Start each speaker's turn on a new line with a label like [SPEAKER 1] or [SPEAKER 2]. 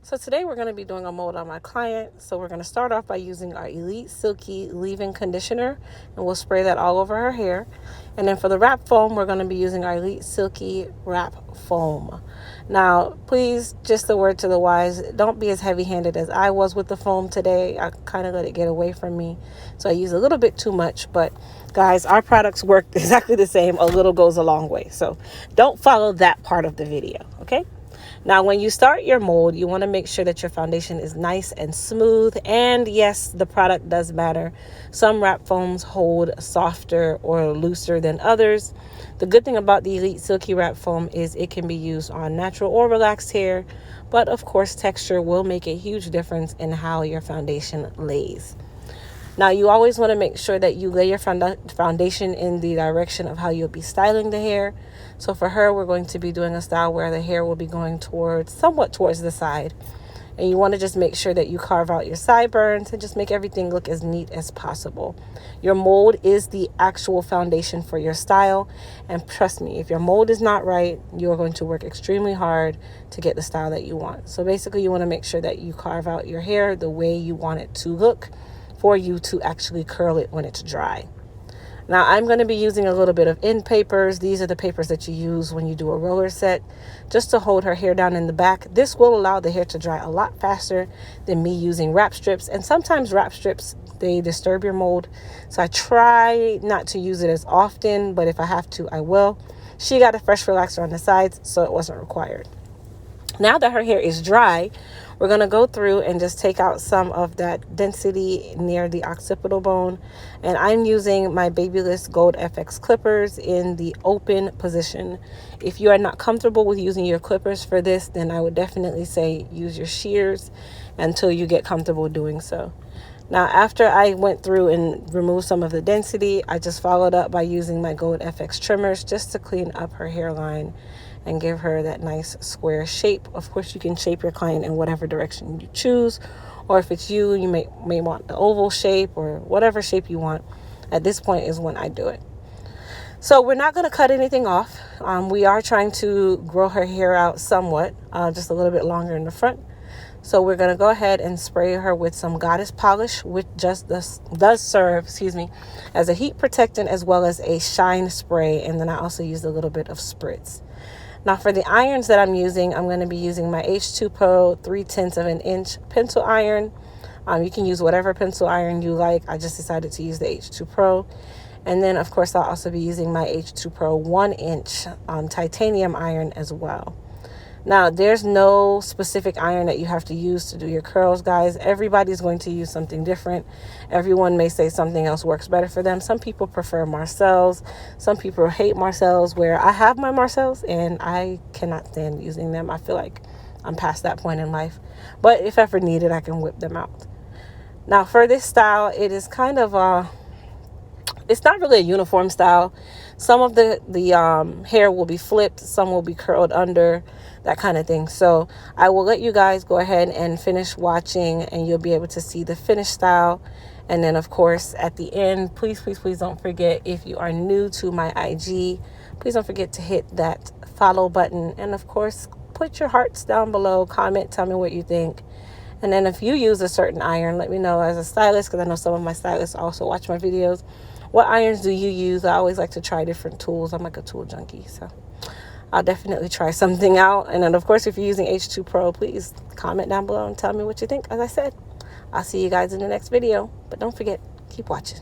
[SPEAKER 1] So today we're going to be doing a mold on my client. So we're going to start off by using our Elite Silky Leave-In Conditioner, and we'll spray that all over her hair. And then for the wrap foam, we're going to be using our Elite Silky Wrap Foam. Now, please, just a word to the wise, don't be as heavy-handed as I was with the foam today. I kind of let it get away from me. So I use a little bit too much, but guys, our products work exactly the same. A little goes a long way. So don't follow that part of the video, okay? Now, when you start your mold, you want to make sure that your foundation is nice and smooth. And yes, the product does matter. Some wrap foams hold softer or looser than others. The good thing about the Elite Silky Wrap Foam is it can be used on natural or relaxed hair. But of course, texture will make a huge difference in how your foundation lays. Now, you always want to make sure that you lay your foundation in the direction of how you'll be styling the hair. So for her, we're going to be doing a style where the hair will be going somewhat towards the side. And you want to just make sure that you carve out your sideburns and just make everything look as neat as possible. Your mold is the actual foundation for your style. And trust me, if your mold is not right, you're going to work extremely hard to get the style that you want. So basically, you want to make sure that you carve out your hair the way you want it to look for you to actually curl it when it's dry. Now, I'm going to be using a little bit of end papers. These are the papers that you use when you do a roller set, just to hold her hair down in the back. This will allow the hair to dry a lot faster than me using wrap strips. And sometimes wrap strips, they disturb your mold. So I try not to use it as often, but if I have to, I will. She got a fresh relaxer on the sides, so it wasn't required. Now that her hair is dry, we're going to go through and just take out some of that density near the occipital bone. And I'm using my Babyliss Gold FX clippers in the open position. If you are not comfortable with using your clippers for this, then I would definitely say use your shears until you get comfortable doing so. Now, after I went through and removed some of the density, I just followed up by using my Gold FX trimmers just to clean up her hairline and give her that nice square shape. Of course, you can shape your client in whatever direction you choose, or if it's you, you may want the oval shape or whatever shape you want. At this point is when I do it. So we're not going to cut anything off. We are trying to grow her hair out somewhat, just a little bit longer in the front. So we're going to go ahead and spray her with some Goddess Polish, which just does serve, as a heat protectant as well as a shine spray. And then I also used a little bit of spritz. Now for the irons that I'm using, I'm going to be using my H2 Pro 3/10 of an inch pencil iron. You can use whatever pencil iron you like. I just decided to use the H2 Pro. And then, of course, I'll also be using my H2 Pro 1-inch titanium iron as well. Now, there's no specific iron that you have to use to do your curls, guys. Everybody's going to use something different. Everyone may say something else works better for them. Some people prefer Marcel's. Some people hate Marcel's, where I have my Marcel's and I cannot stand using them. I feel like I'm past that point in life. But if ever needed, I can whip them out. Now, for this style, it is kind of it's not really a uniform style. Some of the hair will be flipped, some will be curled under, that kind of thing. So I will let you guys go ahead and finish watching, and you'll be able to see the finished style. And then, of course, at the end, please don't forget, if you are new to my IG, please don't forget to hit that follow button. And of course, put your hearts down below, comment, tell me what you think. And then if you use a certain iron, let me know as a stylist, because I know some of my stylists also watch my videos. What irons do you use? I always like to try different tools. I'm like a tool junkie, so I'll definitely try something out. And then, of course, if you're using H2 Pro, please comment down below and tell me what you think. As I said, I'll see you guys in the next video. But don't forget, keep watching.